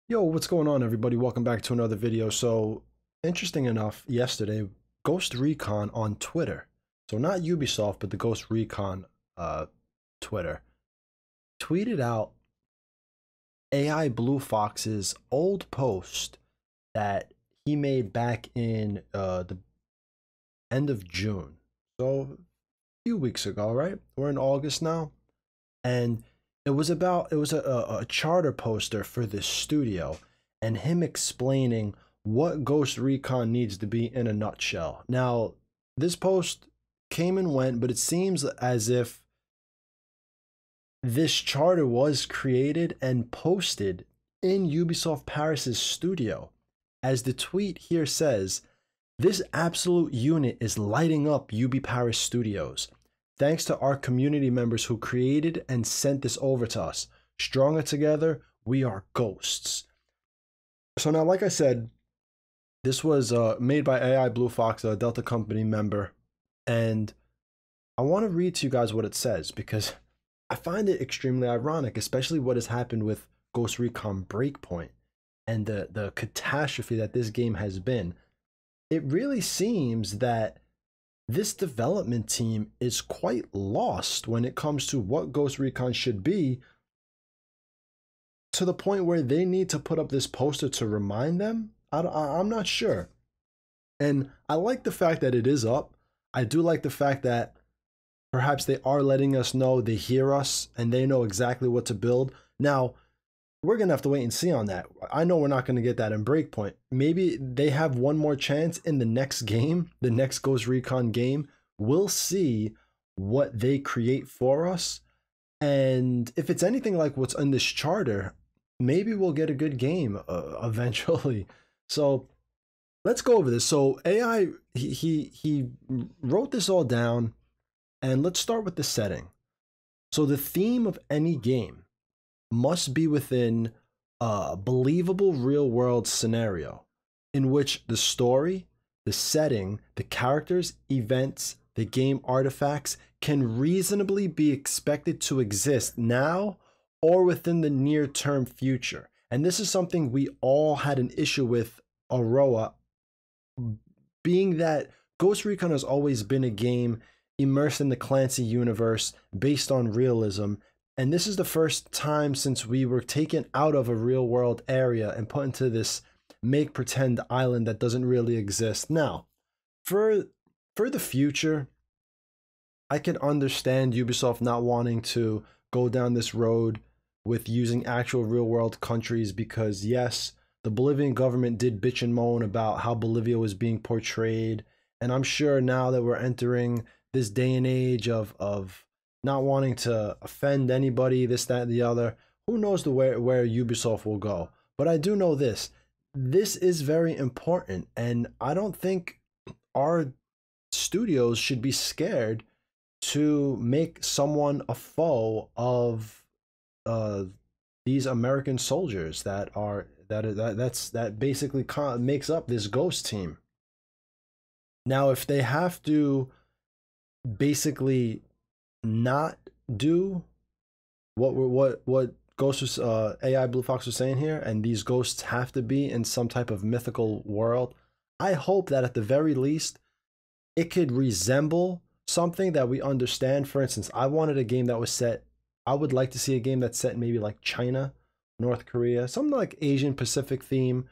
Yo, what's going on, everybody? Welcome back to another video. So, interesting enough, yesterday, Ghost Recon on Twitter, so not Ubisoft, but the Ghost Recon Twitter, tweeted out AI Blue Fox's old post that he made back in the end of June. So, a few weeks ago, right? We're in August now. And it was a charter poster for this studio and him explaining what Ghost Recon needs to be in a nutshell. Now, this post came and went, but it seems as if this charter was created and posted in Ubisoft Paris's studio. As the tweet here says, this absolute unit is lighting up UB Paris Studios. Thanks to our community members who created and sent this over to us. Stronger together, we are ghosts. So now, like I said, this was made by AI Blue Fox, a Delta Company member. And I want to read to you guys what it says because I find it extremely ironic, especially what has happened with Ghost Recon Breakpoint and the catastrophe that this game has been. It really seems that this development team is quite lost when it comes to what Ghost Recon should be, to the point where they need to put up this poster to remind them. I'm not sure. And I like the fact that it is up. I do like the fact that perhaps they are letting us know they hear us and they know exactly what to build. Now, we're going to have to wait and see on that. I know we're not going to get that in Breakpoint. Maybe they have one more chance in the next game, the next Ghost Recon game. We'll see what they create for us. And if it's anything like what's in this charter, maybe we'll get a good game eventually. So let's go over this. So AI, he wrote this all down, and let's start with the setting. So the theme of any game must be within a believable real-world scenario in which the story, the setting, the characters, events, the game artifacts can reasonably be expected to exist now or within the near-term future. And this is something we all had an issue with Aroa, being that Ghost Recon has always been a game immersed in the Clancy universe based on realism. And this is the first time since we were taken out of a real world area and put into this make pretend island that doesn't really exist. Now, for the future, I can understand Ubisoft not wanting to go down this road with using actual real world countries because yes, the Bolivian government did bitch and moan about how Bolivia was being portrayed. And I'm sure now that we're entering this day and age of not wanting to offend anybody, this, that, and the other. Who knows where Ubisoft will go? But I do know this. This is very important, and I don't think our studios should be scared to make someone a foe of these American soldiers that basically makes up this ghost team. Now, if they have to basically not do what Ghost AI Blue Fox was saying here, and these ghosts have to be in some type of mythical world, I hope that at the very least it could resemble something that we understand. For instance, I wanted a game that was set, I would like to see a game that's set in maybe like China, North Korea, something like Asian Pacific theme,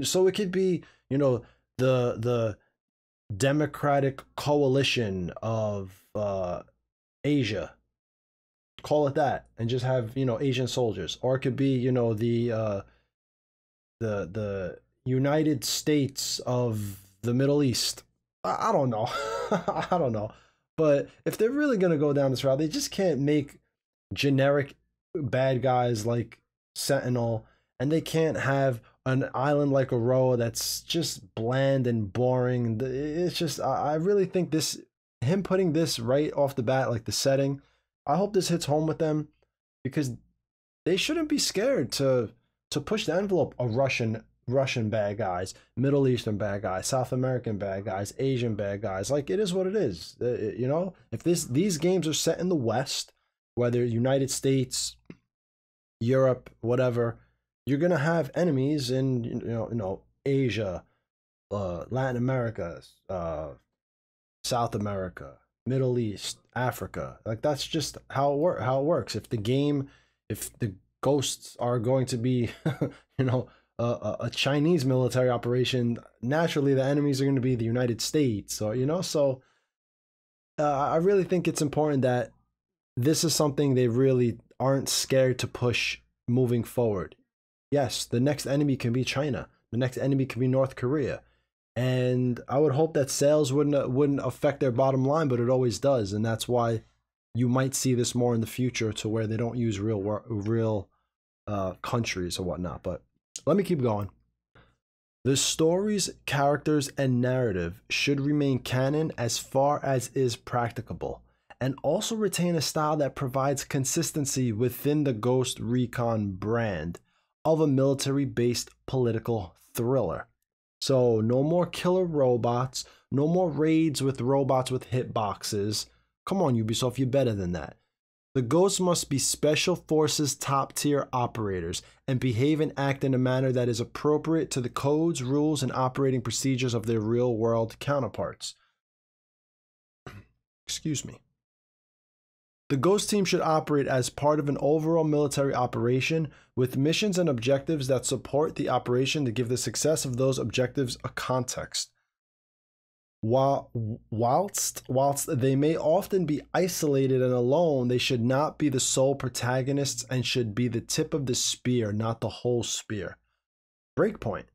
so it could be, the Democratic Coalition of Asia, call it that, and just have Asian soldiers. Or it could be the United States of the Middle East. I don't know. I don't know. But if they're really gonna go down this route, they just can't make generic bad guys like Sentinel, and they can't have an island like Aroa that's just bland and boring. It's just, I really think him putting this right off the bat, like the setting, I hope this hits home with them, because they shouldn't be scared to push the envelope of Russian bad guys, Middle Eastern bad guys, South American bad guys, Asian bad guys. Like, it is what it is. If these games are set in the West, whether United States, Europe, whatever, you're gonna have enemies in Asia, Latin America, South America, Middle East, Africa. Like that's just how it works. If the ghosts are going to be, a Chinese military operation, naturally the enemies are going to be the United States, or So I really think it's important that this is something they really aren't scared to push moving forward. Yes, the next enemy can be China. The next enemy can be North Korea. And I would hope that sales wouldn't affect their bottom line, but it always does, and that's why you might see this more in the future, to where they don't use real countries or whatnot. But let me keep going. The stories, characters, and narrative should remain canon as far as is practicable, and also retain a style that provides consistency within the Ghost Recon brand of a military-based political thriller. So no more killer robots, no more raids with robots with hitboxes. Come on, Ubisoft, you're better than that. The Ghosts must be special forces top tier operators and behave and act in a manner that is appropriate to the codes, rules, and operating procedures of their real world counterparts. Excuse me. The Ghost team should operate as part of an overall military operation with missions and objectives that support the operation to give the success of those objectives a context. Whilst they may often be isolated and alone, they should not be the sole protagonists and should be the tip of the spear, not the whole spear. Breakpoint.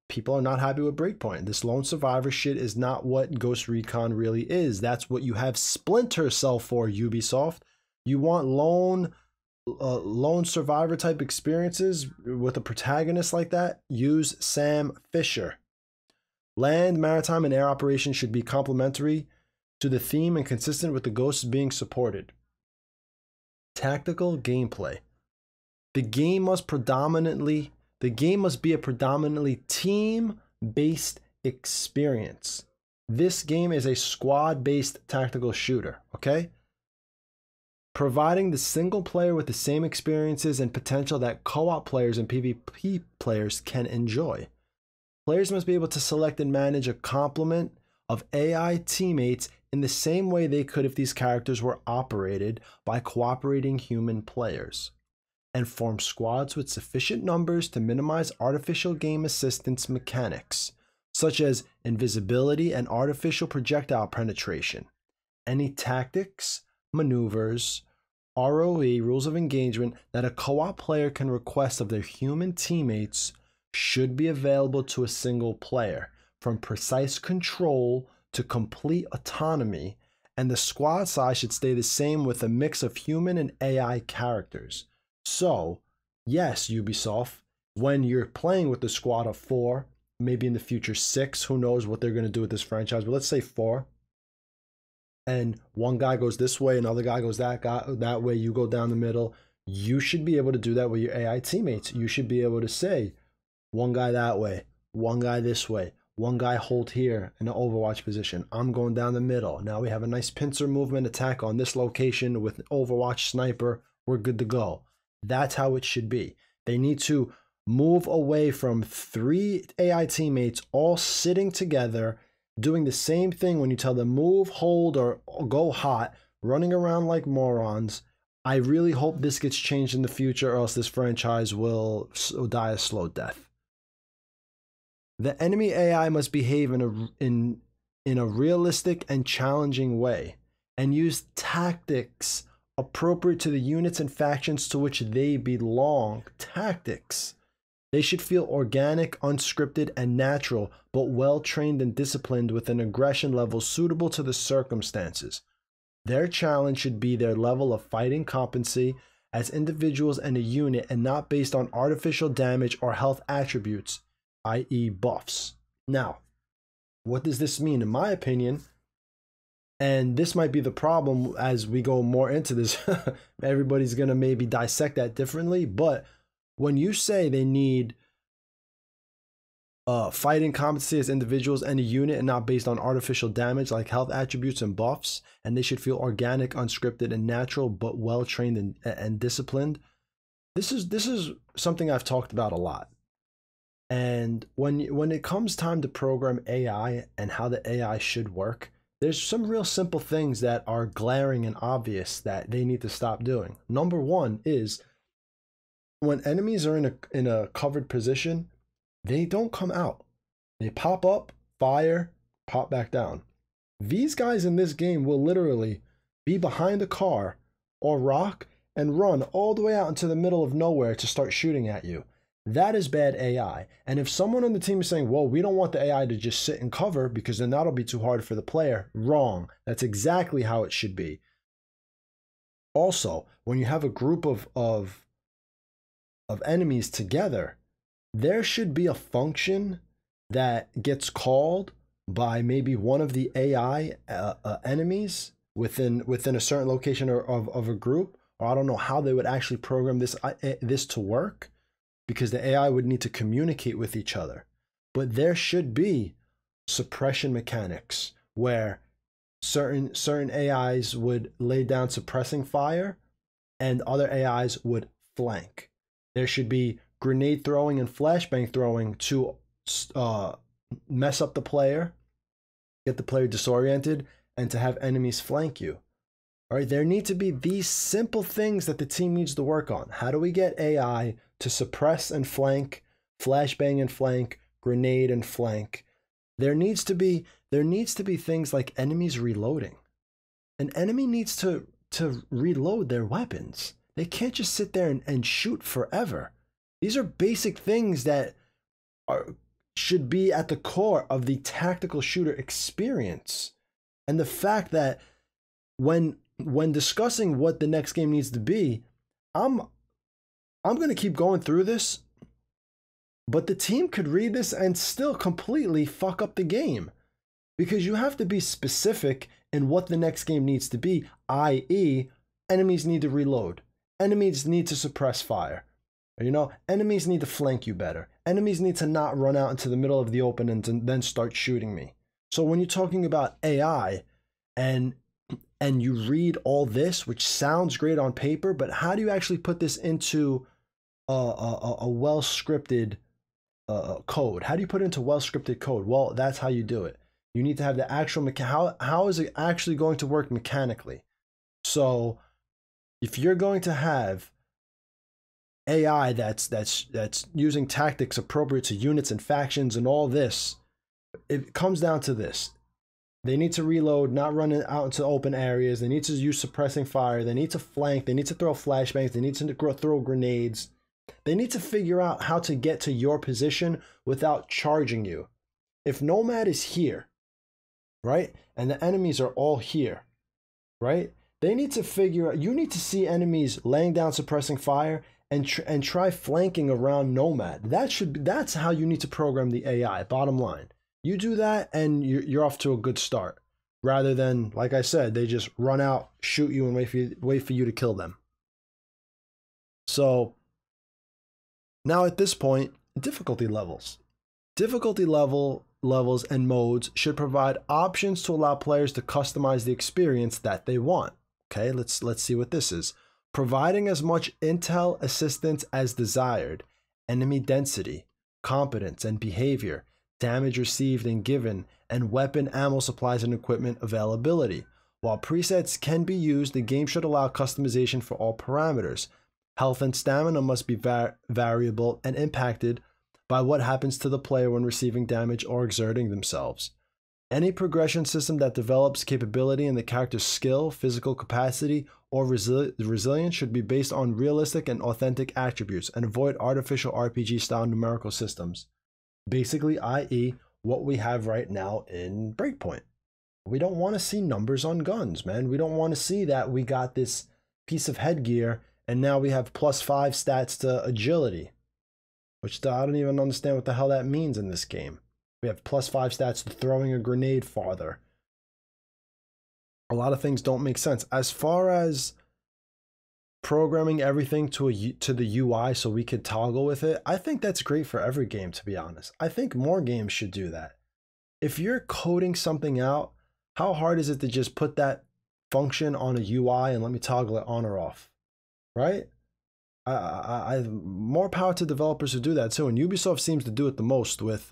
People are not happy with Breakpoint. This lone survivor shit is not what Ghost Recon really is. That's what you have Splinter Cell for, Ubisoft. You want lone survivor type experiences with a protagonist like that? Use Sam Fisher. Land, maritime, and air operations should be complementary to the theme and consistent with the ghosts being supported. Tactical gameplay. The game must be a predominantly team-based experience. This game is a squad-based tactical shooter, okay? Providing the single player with the same experiences and potential that co-op players and PvP players can enjoy. Players must be able to select and manage a complement of AI teammates in the same way they could if these characters were operated by cooperating human players, and form squads with sufficient numbers to minimize artificial game assistance mechanics, such as invisibility and artificial projectile penetration. Any tactics, maneuvers, ROE, rules of engagement, that a co-op player can request of their human teammates should be available to a single player, from precise control to complete autonomy, and the squad size should stay the same with a mix of human and AI characters. So, yes, Ubisoft, when you're playing with the squad of 4, maybe in the future 6, who knows what they're going to do with this franchise, but let's say 4, and one guy goes this way, another guy goes that way, you go down the middle, you should be able to do that with your AI teammates. You should be able to say, one guy that way, one guy this way, one guy hold here in the Overwatch position. I'm going down the middle. Now we have a nice pincer movement attack on this location with an Overwatch sniper. We're good to go. That's how it should be. They need to move away from 3 AI teammates all sitting together, doing the same thing when you tell them move, hold, or go hot, running around like morons. I really hope this gets changed in the future, or else this franchise will die a slow death. The enemy AI must behave in a realistic and challenging way, and use tactics appropriate to the units and factions to which they belong. Tactics. They should feel organic, unscripted, and natural, but well-trained and disciplined with an aggression level suitable to the circumstances. Their challenge should be their level of fighting competency as individuals and a unit, and not based on artificial damage or health attributes, i.e. buffs. Now, what does this mean? In my opinion, and this might be the problem as we go more into this, everybody's going to maybe dissect that differently, but when you say they need fighting competency as individuals and a unit and not based on artificial damage like health attributes and buffs, and they should feel organic, unscripted, and natural, but well-trained and disciplined, this is something I've talked about a lot. And when it comes time to program AI and how the AI should work, there's some real simple things that are glaring and obvious that they need to stop doing. Number one is when enemies are in a covered position, they don't come out. They pop up, fire, pop back down. These guys in this game will literally be behind a car or rock and run all the way out into the middle of nowhere to start shooting at you. That is bad AI. And if someone on the team is saying, well, we don't want the AI to just sit and cover because then that'll be too hard for the player, wrong. That's exactly how it should be. Also, when you have a group of enemies together, there should be a function that gets called by maybe one of the AI enemies within a certain location or of a group. Or I don't know how they would actually program this to work, because the AI would need to communicate with each other. But there should be suppression mechanics where certain AIs would lay down suppressing fire and other AIs would flank. There should be grenade throwing and flashbang throwing to mess up the player, get the player disoriented, and to have enemies flank you. All right, there need to be these simple things that the team needs to work on. How do we get AI to suppress and flank, flashbang and flank, grenade and flank? There needs to be things like enemies reloading. An enemy needs to reload their weapons. They can't just sit there and shoot forever. These are basic things that should be at the core of the tactical shooter experience. And the fact that when discussing what the next game needs to be, I'm going to keep going through this, but the team could read this and still completely fuck up the game, because you have to be specific in what the next game needs to be, i.e., enemies need to reload, enemies need to suppress fire, enemies need to flank you better, enemies need to not run out into the middle of the open and then start shooting me. So when you're talking about AI and you read all this, which sounds great on paper, but how do you actually put this into a well-scripted code? How do you put it into well-scripted code? Well, that's how you do it. You need to have the actual how is it actually going to work mechanically? So if you're going to have AI that's using tactics appropriate to units and factions and all this, it comes down to this. They need to reload, not run out into open areas. They need to use suppressing fire. They need to flank. They need to throw flashbangs. They need to throw grenades. They need to figure out how to get to your position without charging you. If Nomad is here, right, and the enemies are all here, right, they need to figure out, you need to see enemies laying down suppressing fire and try flanking around Nomad. That's how you need to program the AI, bottom line. You do that and you're off to a good start, rather than, like I said, they just run out, shoot you, and wait for you to kill them. So now at this point, difficulty levels. Difficulty levels and modes should provide options to allow players to customize the experience that they want. Okay, let's see what this is. Providing as much intel assistance as desired, enemy density, competence and behavior, damage received and given, and weapon, ammo, supplies, and equipment availability. While presets can be used, the game should allow customization for all parameters. Health and stamina must be variable and impacted by what happens to the player when receiving damage or exerting themselves. Any progression system that develops capability in the character's skill, physical capacity, or resilience should be based on realistic and authentic attributes and avoid artificial RPG-style numerical systems. Basically, i.e., what we have right now in Breakpoint. We don't want to see numbers on guns, man. We don't want to see that we got this piece of headgear and now we have +5 stats to agility, which I don't even understand what the hell that means in this game. We have +5 stats to throwing a grenade farther. A lot of things don't make sense. As far as programming everything to the UI so we could toggle with it, I think that's great for every game, to be honest. I think more games should do that. If you're coding something out, how hard is it to just put that function on a UI and let me toggle it on or off, right? More power to developers who do that too. And Ubisoft seems to do it the most with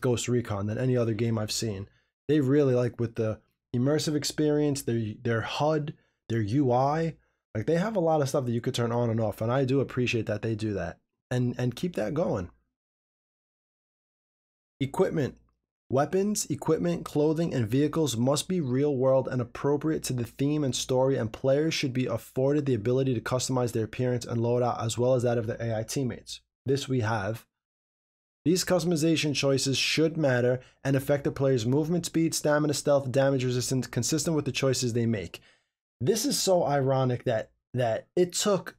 Ghost Recon than any other game I've seen. They really like with the immersive experience, their HUD, their UI. Like they have a lot of stuff that you could turn on and off, and I do appreciate that they do that and keep that going. Equipment. Weapons, equipment, clothing, and vehicles must be real-world and appropriate to the theme and story, and players should be afforded the ability to customize their appearance and loadout as well as that of their AI teammates. This we have. These customization choices should matter and affect the player's movement speed, stamina, stealth, damage resistance, consistent with the choices they make. This is so ironic that it took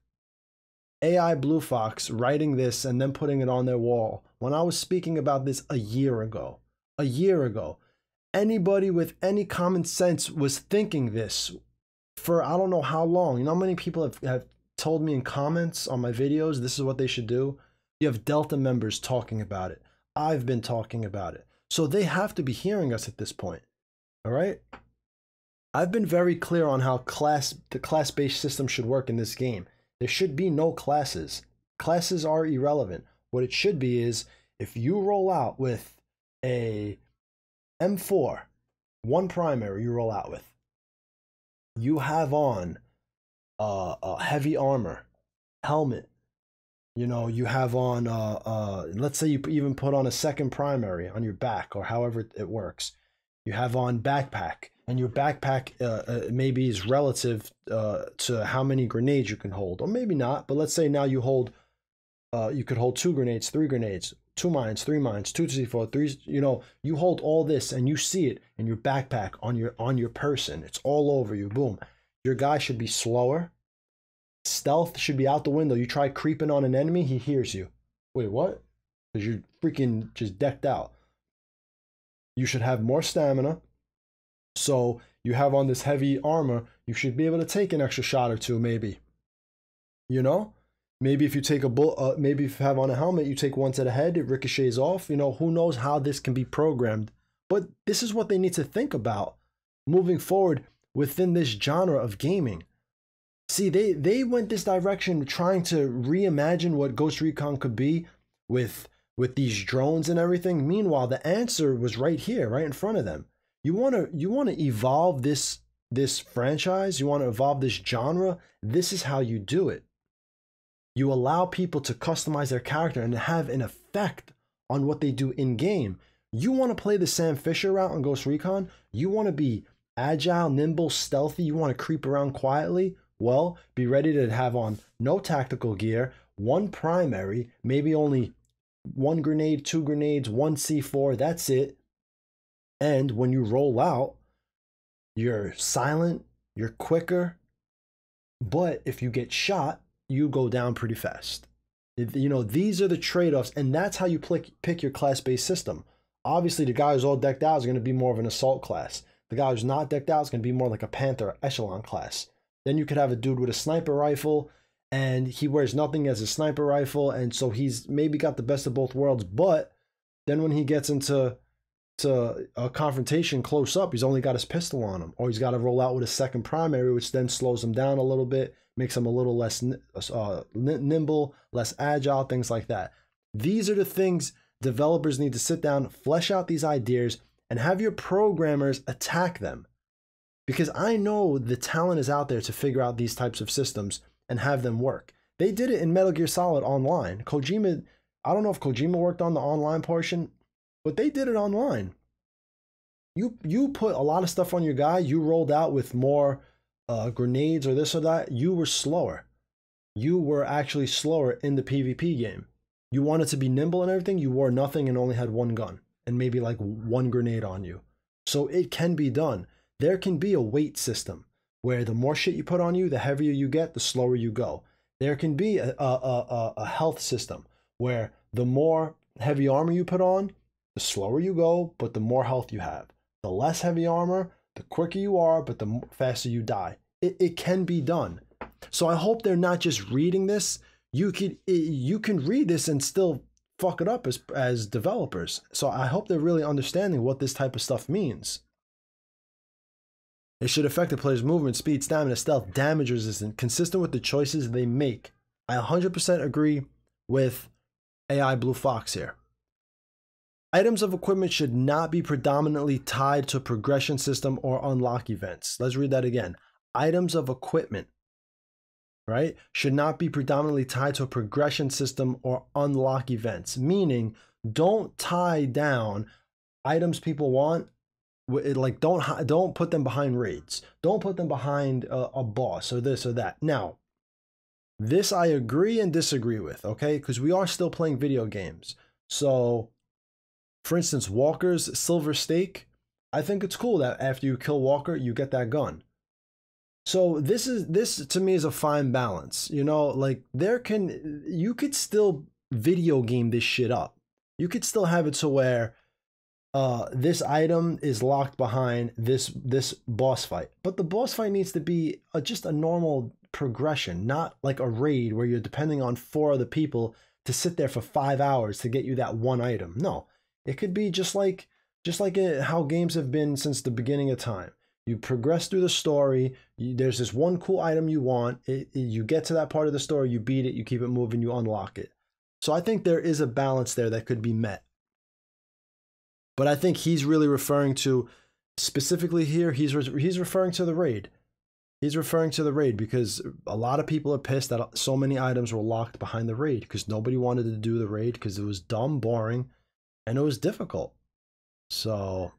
AI Blue Fox writing this and then putting it on their wall when I was speaking about this a year ago. A year ago, anybody with any common sense was thinking this for I don't know how long. You know how many people have told me in comments on my videos this is what they should do? You have Delta members talking about it. I've been talking about it. So they have to be hearing us at this point. All right? I've been very clear on how the class-based system should work in this game. There should be no classes. Classes are irrelevant. What it should be is if you roll out with a M4, one primary you roll out with, you have on a heavy armor, helmet, you know, you have on let's say you even put on a second primary on your back or however it works. You have on backpack, and your backpack maybe is relative to how many grenades you can hold, or maybe not, but let's say now you hold you could hold 2 grenades, 3 grenades, 2 mines, 3 mines, 2 C4, 3, you know, you hold all this and you see it in your backpack on your person. It's all over you. Boom. Your guy should be slower. Stealth should be out the window. You try creeping on an enemy, he hears you. Wait, what? Because you're freaking just decked out. You should have more stamina. So you have on this heavy armor, you should be able to take an extra shot or two, maybe. You know? Maybe if you take a bullet, maybe if you have on a helmet, you take one to the head, it ricochets off. You know, who knows how this can be programmed. But this is what they need to think about moving forward within this genre of gaming. See, they went this direction trying to reimagine what Ghost Recon could be with these drones and everything. Meanwhile, the answer was right here, right in front of them. You want to evolve this franchise, you want to evolve this genre. This is how you do it. You allow people to customize their character and have an effect on what they do in game. You want to play the Sam Fisher route on Ghost Recon? You want to be agile, nimble, stealthy? You want to creep around quietly? Well, be ready to have on no tactical gear, one primary, maybe only 1 grenade, 2 grenades, 1 C4, that's it. And when you roll out, you're silent, you're quicker, but if you get shot, you go down pretty fast. You know, these are the trade-offs, and that's how you pick your class-based system. Obviously, the guy who's all decked out is going to be more of an assault class. The guy who's not decked out is going to be more like a Panther echelon class. Then you could have a dude with a sniper rifle, and he wears nothing as a sniper rifle, and so he's maybe got the best of both worlds, but then when he gets into a confrontation close up, he's only got his pistol on him, or he's got to roll out with a second primary, which then slows him down a little bit, makes him a little less nimble, less agile, things like that. These are the things developers need to sit down, flesh out these ideas, and have your programmers attack them. Because I know the talent is out there to figure out these types of systems and have them work. They did it in Metal Gear Solid Online. Kojima, I don't know if Kojima worked on the online portion, but they did it online. You put a lot of stuff on your guy, you rolled out with more grenades or this or that, you were slower. You were actually slower in the PvP game. You wanted to be nimble and everything, you wore nothing and only had 1 gun and maybe like 1 grenade on you. So it can be done. There can be a weight system where the more shit you put on you, the heavier you get, the slower you go. There can be a health system where the more heavy armor you put on, the slower you go, but the more health you have. The less heavy armor, the quicker you are, but the faster you die. It can be done. So I hope they're not just reading this. You can read this and still fuck it up as developers. So I hope they're really understanding what this type of stuff means. It should affect the player's movement, speed, stamina, stealth, damage resistance, consistent with the choices they make. I 100% agree with AI Blue Fox here. Items of equipment should not be predominantly tied to a progression system or unlock events. Let's read that again. Items of equipment, right, should not be predominantly tied to a progression system or unlock events, meaning don't tie down items people want. Like don't put them behind raids. Don't put them behind a boss or this or that. Now, this I agree and disagree with, okay? Because we are still playing video games. So, for instance, Walker's Silver Stake, I think it's cool that after you kill Walker, you get that gun. So this to me is a fine balance. You know, like you could still video game this shit up. You could still have it to where this item is locked behind this boss fight, but the boss fight needs to be just a normal progression, not like a raid where you're depending on 4 other people to sit there for 5 hours to get you that one item. No, it could be just like how games have been since the beginning of time. You progress through the story. There's this one cool item you want. You get to that part of the story, you beat it, you keep it moving, you unlock it. So I think there is a balance there that could be met. But I think he's really referring to, specifically here, he's referring to the raid. He's referring to the raid because a lot of people are pissed that so many items were locked behind the raid because nobody wanted to do the raid because it was dumb, boring, and it was difficult. So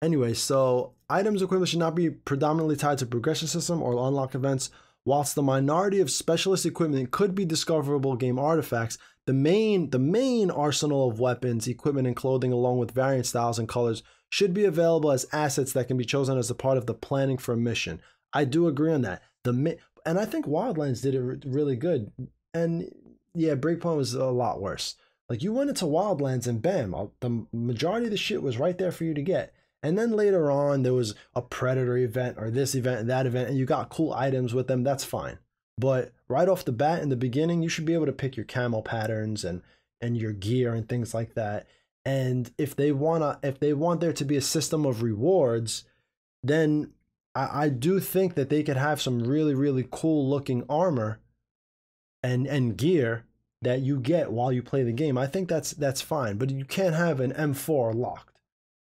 anyway, so items equipment should not be predominantly tied to progression system or unlock events. Whilst the minority of specialist equipment could be discoverable game artifacts, the main arsenal of weapons, equipment, and clothing, along with variant styles and colors, should be available as assets that can be chosen as a part of the planning for a mission. I do agree on that. And I think Wildlands did it really good. And yeah, Breakpoint was a lot worse. Like you went into Wildlands and bam, the majority of the shit was right there for you to get. And then later on, there was a Predator event or this event and that event, and you got cool items with them. That's fine. But right off the bat in the beginning, you should be able to pick your camo patterns and your gear and things like that. And if they want there to be a system of rewards, then I do think that they could have some really, really cool looking armor and gear that you get while you play the game. I think that's fine. But you can't have an M4 locked.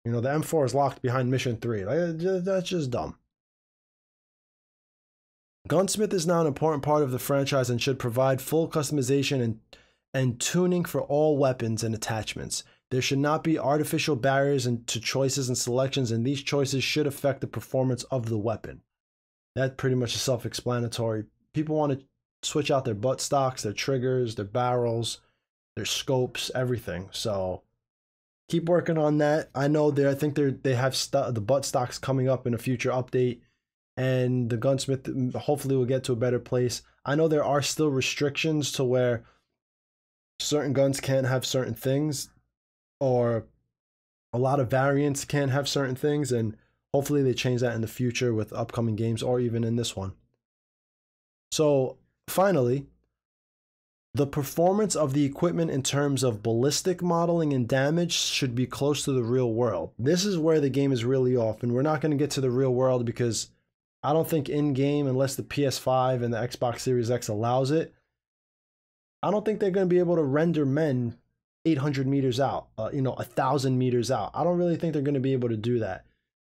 You know, the M4 is locked behind mission 3. Like, that's just dumb. Gunsmith is now an important part of the franchise and should provide full customization and tuning for all weapons and attachments. There should not be artificial barriers to choices and selections, and these choices should affect the performance of the weapon. That pretty much is self-explanatory. People want to switch out their butt stocks, their triggers, their barrels, their scopes, everything. So keep working on that. I know I think they have the butt stocks coming up in a future update, and the gunsmith hopefully will get to a better place. I know there are still restrictions to where certain guns can't have certain things, or a lot of variants can't have certain things, and hopefully they change that in the future with upcoming games or even in this one. So finally, the performance of the equipment in terms of ballistic modeling and damage should be close to the real world. This is where the game is really off, and we're not going to get to the real world because I don't think in-game, unless the PS5 and the Xbox Series X allows it, I don't think they're going to be able to render men 800 meters out, 1,000 meters out. I don't really think they're going to be able to do that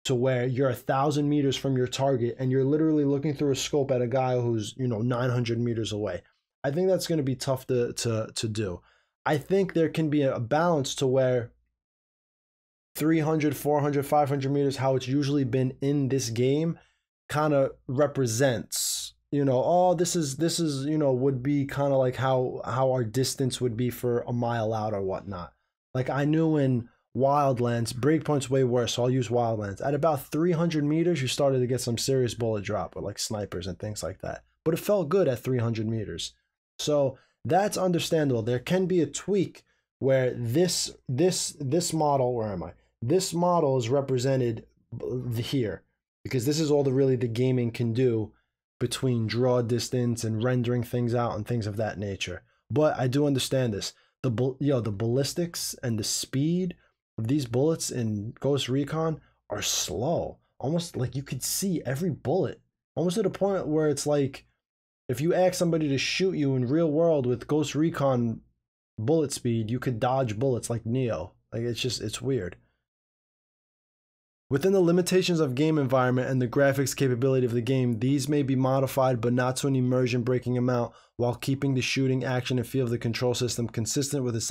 to where you're 1,000 meters from your target and you're literally looking through a scope at a guy who's 900 meters away. I think that's going to be tough to do. I think there can be a balance to where 300, 400, 500 meters, how it's usually been in this game, kind of represents, this is would be kind of like how our distance would be for a mile out or whatnot. Like I knew in Wildlands, Breakpoint's way worse, so I'll use Wildlands. At about 300 meters, you started to get some serious bullet drop with like snipers and things like that. But it felt good at 300 meters. So that's understandable. There can be a tweak where this model, where am I? This model is represented here because this is all the gaming can do between draw distance and rendering things out and things of that nature. But I do understand this. The ballistics and the speed of these bullets in Ghost Recon are slow. Almost like you could see every bullet. Almost to the point where it's like if you ask somebody to shoot you in real world with Ghost Recon bullet speed, you could dodge bullets like Neo. Like, it's weird. Within the limitations of game environment and the graphics capability of the game, these may be modified but not to an immersion-breaking amount, while keeping the shooting, action, and feel of the control system consistent with a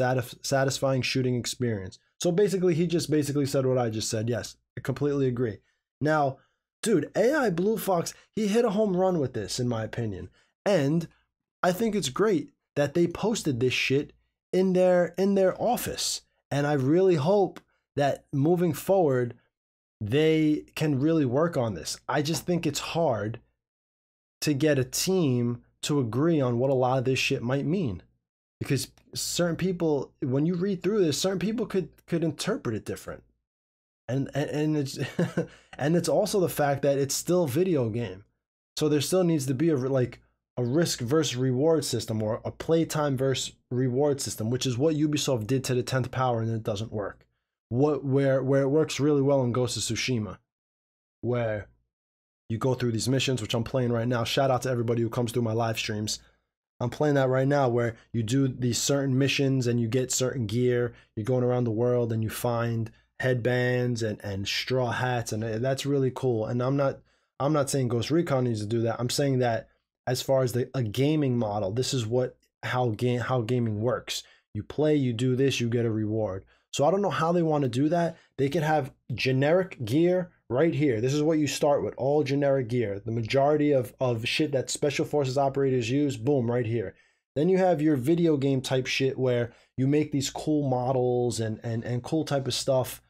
satisfying shooting experience. So basically, he just basically said what I just said. Yes, I completely agree. Now, dude, AI Blue Fox, he hit a home run with this, in my opinion. And I think it's great that they posted this shit in their office. And I really hope that moving forward, they can really work on this. I just think it's hard to get a team to agree on what a lot of this shit might mean, because certain people, when you read through this, certain people could interpret it different, and it's and it's also the fact that it's still video game, so there still needs to be a risk versus reward system, or a playtime versus reward system, which is what Ubisoft did to the 10th Power, and it doesn't work. Where it works really well in Ghost of Tsushima, where you go through these missions, which I'm playing right now. Shout out to everybody who comes through my live streams. I'm playing that right now, where you do these certain missions and you get certain gear. You're going around the world and you find headbands and straw hats, and that's really cool. And I'm not saying Ghost Recon needs to do that. I'm saying that as far as a gaming model, this is how gaming works. You play, you do this, you get a reward. So I don't know how they want to do that. They could have generic gear right here. This is what you start with, all generic gear. The majority of shit that Special Forces operators use, boom, right here. Then you have your video game type shit where you make these cool models and cool type of stuff,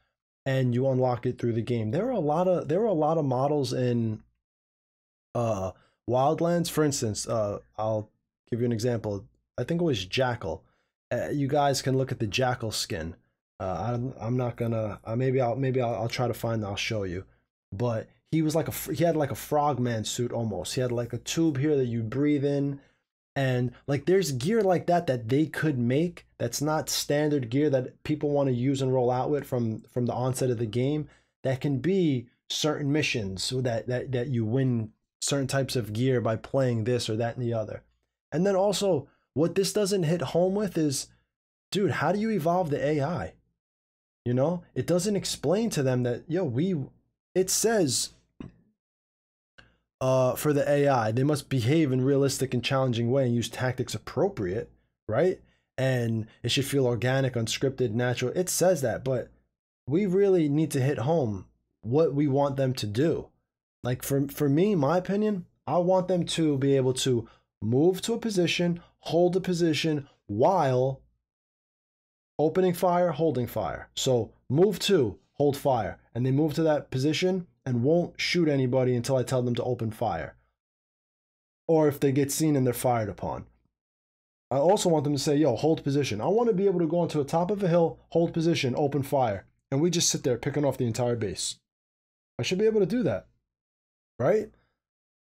and you unlock it through the game. There were a lot of models in Wildlands. For instance, I'll give you an example. I think it was Jackal. You guys can look at the Jackal skin. I'm not gonna. Maybe I'll try to find. I'll show you. But he was he had like a frogman suit almost. He had like a tube here that you breathe in, and like there's gear like that they could make. That's not standard gear that people want to use and roll out with from the onset of the game. That can be certain missions, so that you win certain types of gear by playing this or that and the other. And then also, what this doesn't hit home with is, dude, how do you evolve the AI? You know, it doesn't explain to them that, it says for the AI, they must behave in realistic and challenging way and use tactics appropriate, right? And it should feel organic, unscripted, natural. It says that, but we really need to hit home what we want them to do. Like for me, my opinion, I want them to be able to move to a position, hold a position while opening fire, holding fire. So move to, hold fire, and they move to that position and won't shoot anybody until I tell them to open fire. Or if they get seen and they're fired upon. I also want them to say, hold position. I want to be able to go onto the top of a hill, hold position, open fire, and we just sit there picking off the entire base. I should be able to do that, right?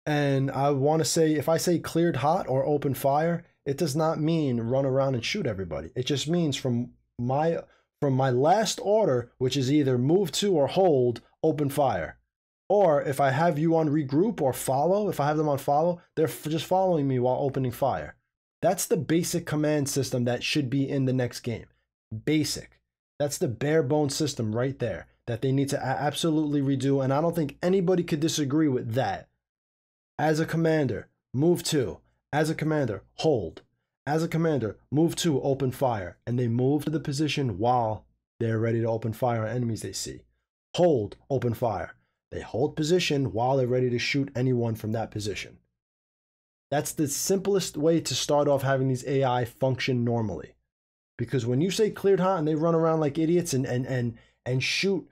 And I want to say, if I say cleared hot or open fire, it does not mean run around and shoot everybody. It just means from my last order, which is either move to or hold, open fire. Or if I have you on regroup or follow, if I have them on follow, they're just following me while opening fire. That's the basic command system that should be in the next game. Basic. That's the bare bones system right there that they need to absolutely redo. And I don't think anybody could disagree with that. As a commander, move to. As a commander, hold. As a commander, move to, open fire. And they move to the position while they're ready to open fire on enemies they see. Hold, open fire. They hold position while they're ready to shoot anyone from that position. That's the simplest way to start off having these AI function normally. Because when you say cleared hot and they run around like idiots and shoot,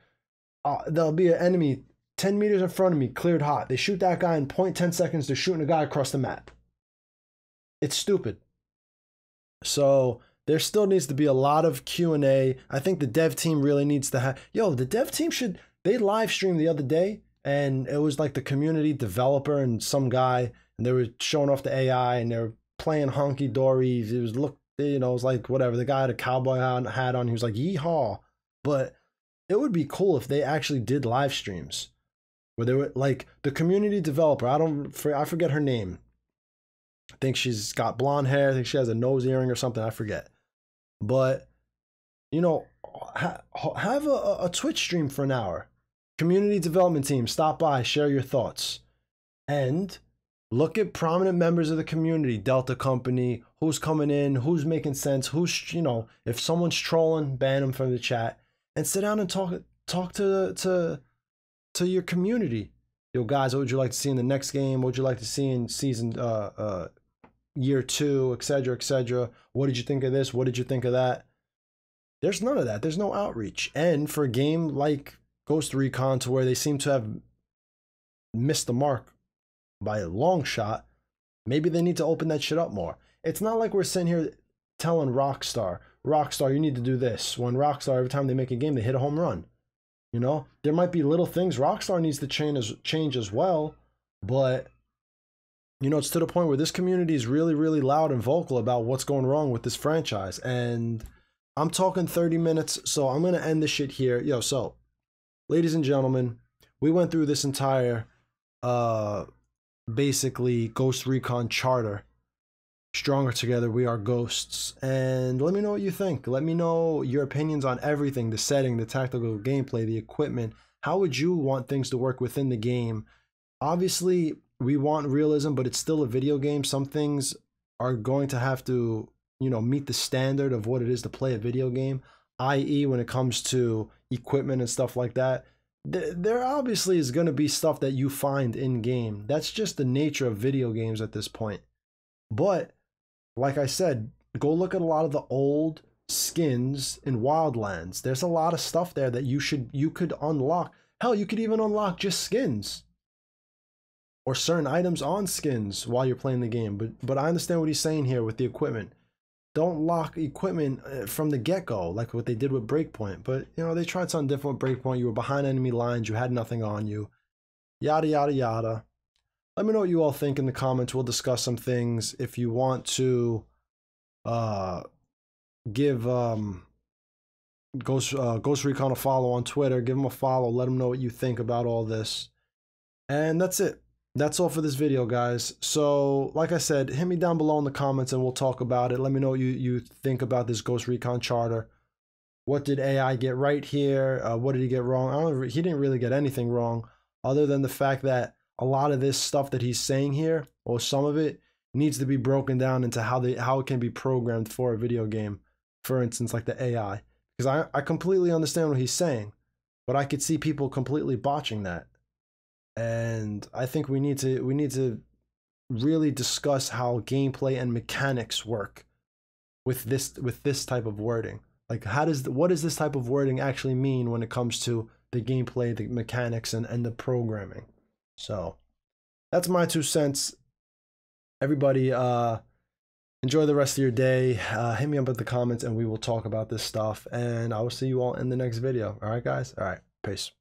there'll be an enemy 10 meters in front of me, cleared hot. They shoot that guy in 0.10 seconds, they're shooting a guy across the map. It's stupid. So there still needs to be a lot of Q&A. I think the dev team really needs to have, the dev team should, they live streamed the other day and it was like the community developer and some guy, and they were showing off the AI and they were playing honky dory. It was it was like whatever. The guy had a cowboy hat on. He was like, yeehaw. But it would be cool if they actually did live streams where they were like the community developer. I forget her name. I think she's got blonde hair. I think she has a nose earring or something. I forget. But, you know, have a Twitch stream for an hour. Community development team, stop by, share your thoughts. And look at prominent members of the community, Delta Company, who's coming in, who's making sense, who's, you know, if someone's trolling, ban them from the chat, and sit down and talk to your community. Yo, guys, what would you like to see in the next game? What would you like to see in season year 2, etc., etc.? What did you think of this? What did you think of that? There's none of that. There's no outreach. And for a game like Ghost Recon, to where they seem to have missed the mark by a long shot, maybe they need to open that shit up more. It's not like we're sitting here telling Rockstar, you need to do this. When Rockstar, every time they make a game, they hit a home run. You know, there might be little things Rockstar needs to change as well, but you know, it's to the point where this community is really, really loud and vocal about what's going wrong with this franchise. And I'm talking 30 minutes, so I'm gonna end this shit here. Yo, so ladies and gentlemen, we went through this entire basically Ghost Recon charter. Stronger together, we are ghosts. And let me know what you think. Let me know your opinions on everything, the setting, the tactical gameplay, the equipment. How would you want things to work within the game? Obviously, we want realism, but it's still a video game. Some things are going to have to, you know, meet the standard of what it is to play a video game, i.e. when it comes to equipment and stuff like that. There obviously is going to be stuff that you find in game. That's just the nature of video games at this point. But like I said, go look at a lot of the old skins in Wildlands. There's a lot of stuff there that you could unlock. Hell, you could even unlock just skins or certain items on skins while you're playing the game. But I understand what he's saying here with the equipment. Don't lock equipment from the get-go like what they did with Breakpoint. But you know, they tried something different with Breakpoint. You were behind enemy lines, you had nothing on you, yada yada yada. Let me know what you all think in the comments. We'll discuss some things. If you want to give Ghost Recon a follow on Twitter, give him a follow. Let him know what you think about all this. And that's it. That's all for this video, guys. So, like I said, hit me down below in the comments and we'll talk about it. Let me know what you think about this Ghost Recon charter. What did AI get right here? What did he get wrong? He didn't really get anything wrong, other than the fact that a lot of this stuff that he's saying here, or some of it, needs to be broken down into how it can be programmed for a video game. For instance, like the AI. Because I completely understand what he's saying, but I could see people completely botching that. And I think we need to really discuss how gameplay and mechanics work with this type of wording. Like, what does this type of wording actually mean when it comes to the gameplay, the mechanics, and the programming? So that's my 2 cents. Everybody, enjoy the rest of your day. Hit me up in the comments and we will talk about this stuff. And I will see you all in the next video. All right, guys? All right. Peace.